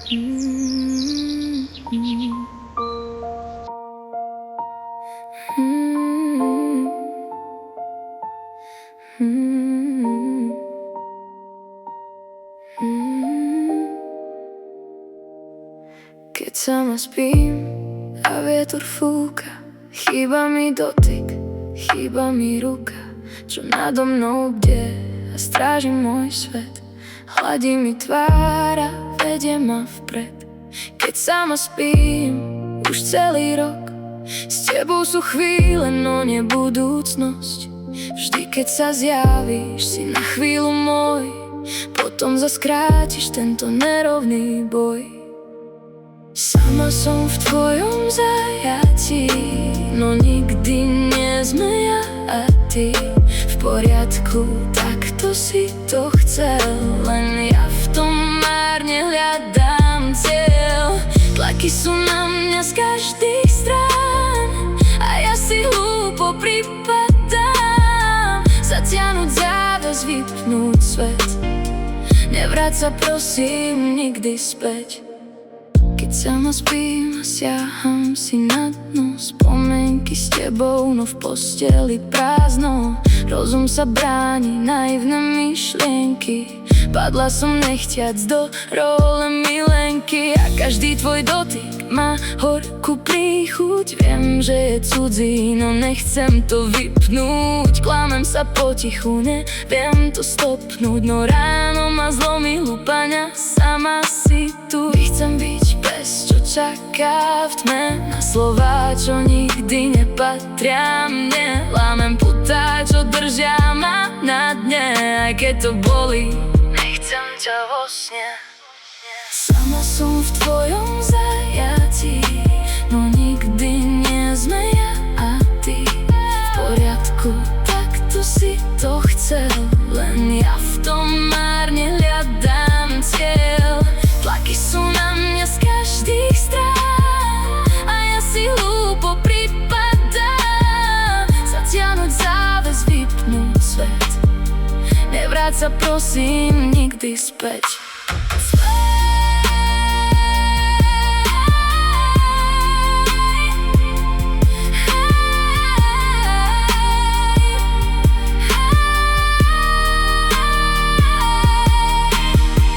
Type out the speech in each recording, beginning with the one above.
Keď sama spím a vietor fúka, chýba mi dotyk, chýba mi ruka, čo nado mnou bdie a stráži môj svet. Hladí mi tvár a vedie ma vpred. Keď sama spím už celý rok, s tebou sú chvíle, no nie budúcnosť. Vždy keď sa zjavíš, si na chvíľu môj, potom zaskrátiš tento nerovný boj. Sama som v tvojom zajatí, no nikdy nie sme ja a ty. V poriadku, takto si to chcel, len ja v tom márne hľadám cieľ. Tlaky sú na mňa z každých strán a ja si hlúpo pripadám. Zatiahnuť záves, vypnúť svet, nevráť sa prosím nikdy späť. Keď sama spím a siaham si na dno, spomienky s tebou, no v posteli prázdno. Rozum sa bráni, naivné myšlienky, padla som nechtiac do role milenky. A každý tvoj dotyk má horkú príchuť, viem, že je cudzí, no nechcem to vypnúť. Klamem sa potichu, neviem to stopnúť, no ráno ma zlomí lúpania, sama si tu. Chcem byť pes, čo čaká v tme na slová, čo nikdy nepatria mne. Lámem putá, čo držia ma na dne, aj keď to bolí, nechcem ťa vo sne. Sama som v tvojom zajatí, no nikdy nie sme ja a ty. V poriadku, takto si to chcel, len ja v tom márne hľadám cieľ. Tlaky sú na mňa z každých strán a ja si hlúpo pripadám. Zatiahnuť záves, vypnúť svet, nevráť sa prosím nikdy späť.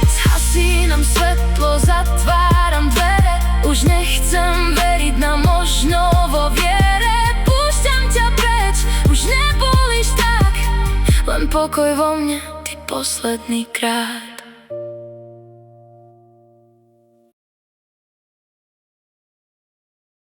Zhasínam svetlo, zatváram dvere, už nechcem veriť na možno vo viere. Púšťam ťa preč, už nebolíš tak, len pokoj vo mne, ty posledný krát.